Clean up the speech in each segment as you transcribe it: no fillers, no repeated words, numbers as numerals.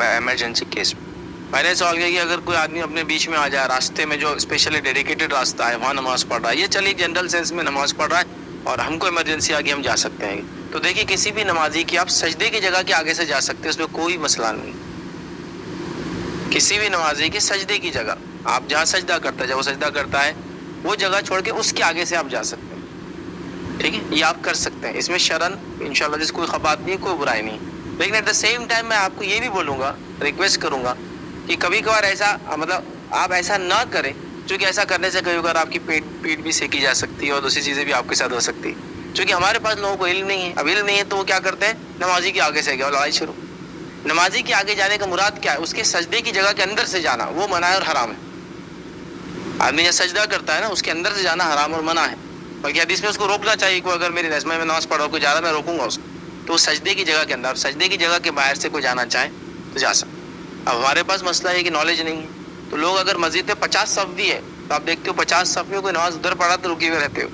Emergency case میں نے سوال کیا کہ اگر کوئی آدمی اپنے بیچ میں آ جائے راستے میں جو اسپیشلی ڈیڈیکیٹڈ راستہ ہے وہاں نماز پڑھ رہا ہے، یہ چلیے جنرل سینس میں نماز پڑھ رہا ہے اور ہم کو ایمرجنسی آ گئی ہم جا سکتے ہیں، تو دیکھیے کسی بھی نمازی کی آپ سجدے کی جگہ کے آگے سے جا سکتے ہیں، اس میں کوئی مسئلہ نہیں. کسی بھی نمازی کی سجدے کی جگہ آپ جہاں سجدہ کرتا ہے جب وہ سجدہ کرتا ہے وہ جگہ چھوڑ کے اس کے آگے سے آپ جا سکتے ہیں، ٹھیک ہے، یہ آپ کر سکتے ہیں، اس میں شرن انشاءاللہ جس کوئی خبات نہیں کوئی برائی نہیں. لیکن ایٹ دا سیم ٹائم میں آپ کو یہ بھی بولوں گا، ریکویسٹ کروں گا کہ کبھی کبھار ایسا مطلب آپ ایسا نہ کریں، چونکہ ایسا کرنے سے کبھی کبھار آپ کی پیٹ بھی سیکی جا سکتی ہے اور دوسری چیزیں بھی آپ کے ساتھ ہو سکتی ہے. چونکہ ہمارے پاس لوگوں کو علم نہیں ہے، اب علم نہیں ہے تو وہ کیا کرتے ہیں، نمازی کے آگے سے گیا لڑائی شروع. نمازی کے آگے جانے کا مراد کیا ہے، اس کے سجدے کی جگہ کے اندر سے جانا وہ منع ہے اور حرام ہے. آدمی جب سجدہ کرتا ہے نا اس کے اندر سے جانا حرام اور منع ہے، بلکہ حدیث میں اس کو روکنا چاہیے کہ اگر میری میں نماز پڑھ رہا ہوں کوئی جا رہا ہے میں روکوں گا اس کو. تو سجدے کی جگہ کے اندر، سجدے کی جگہ کے باہر سے کوئی جانا چاہے تو جا سکتا. اب ہمارے پاس مسئلہ ہے کہ نالج نہیں ہے، تو لوگ اگر مسجد میں 50 صف بھی ہے تو آپ دیکھتے ہو 50 صف میں کوئی نماز ادھر پڑھا تو رکے ہوئے رہتے ہو.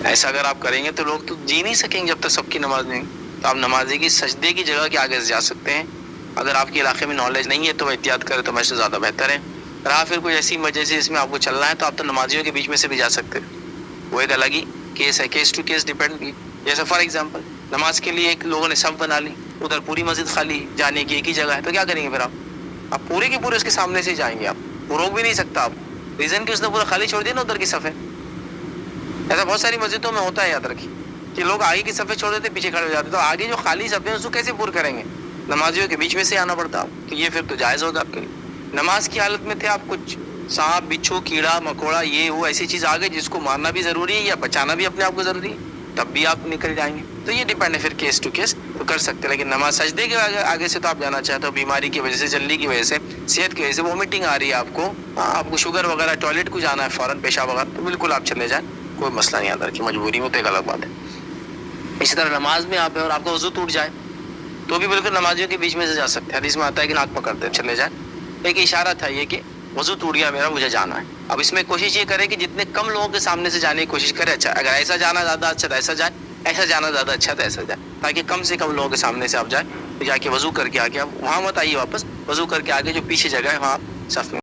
ایسا اگر آپ کریں گے تو لوگ تو جی نہیں سکیں گے جب تک سب کی نماز نہیں. تو آپ نمازی کی سجدے کی جگہ کے آگے سے جا سکتے ہیں. اگر آپ کے علاقے میں نالج نہیں ہے تو احتیاط کریں تو میں سے زیادہ بہتر ہے. رہا پھر کوئی ایسی ایمرجنسی جس میں آپ کو چلنا ہے تو آپ تو نمازیوں کے بیچ میں سے بھی جا سکتے ہیں، وہ ایک الگ ہی کیس ہے، کیس ٹو کیس ڈیپینڈ. جیسے فار ایگزامپل نماز کے لیے ایک لوگوں نے صف بنا لی، ادھر پوری مسجد خالی جانے کی ایک ہی جگہ ہے، تو کیا کریں گے پھر آپ پورے کے پورے اس کے سامنے سے جائیں گے، آپ وہ روک بھی نہیں سکتا آپ. ریزن کہ اس نے پورا خالی چھوڑ دیا نا ادھر کی صفیں. ایسا بہت ساری مسجدوں میں ہوتا ہے، یاد رکھیے کہ لوگ آگے کی صفیں چھوڑ دیتے پیچھے کھڑے ہو جاتے، تو آگے جو خالی صفیں ہیں اس کو کیسے پور کریں گے، نمازیوں کے بیچ میں سے آنا پڑتا آپ. تو یہ پھر تو جائز ہوگا آپ کے لیے. نماز کی حالت میں تھے آپ، کچھ سانپ بچھو کیڑا مکوڑا یہ وہ ایسی چیز آ گئی جس کو مارنا بھی ضروری ہے یا بچانا بھی اپنے آپ کو ضروری ہے، تب بھی آپ نکل جائیں گے. تو یہ ڈیپینڈ ہے پھر کیس ٹو کیس، تو کر سکتے ہیں. لیکن نماز سجدے کے آگے سے تو آپ جانا چاہتے ہو بیماری کی وجہ سے، جلدی کی وجہ سے، صحت کی وجہ سے، وومیٹنگ آ رہی ہے آپ کو شوگر وغیرہ، ٹوائلٹ کو جانا ہے فوراً پیشاب وغیرہ، تو بالکل آپ چلے جائیں، کوئی مسئلہ نہیں آتا کہ مجبوری میں، تو ایک الگ بات ہے. اسی طرح نماز میں آپ ہیں اور آپ کا وضو ٹوٹ جائے تو بھی بالکل نمازیوں کے بیچ میں سے جا سکتے ہیں. حدیث میں آتا ہے کہ ناک پکڑتے ہیں چلے جائیں. ایک اشارہ تھا یہ کہ وضو ٹوٹ گیا میرا، مجھے جانا ہے. اب اس میں کوشش یہ کرے کہ جتنے کم لوگوں کے سامنے سے جانے کی کوشش کرے. اچھا اگر ایسا جانا زیادہ اچھا تو ایسا جائے، ایسا جانا زیادہ اچھا تو ایسا جائے، تاکہ کم سے کم لوگوں کے سامنے سے آپ جائیں. جا کے وضو کر کے آ کے آپ وہاں مت آئیے، واپس وضو کر کے آگے جو پیچھے جگہ ہے وہاں آپ صف میں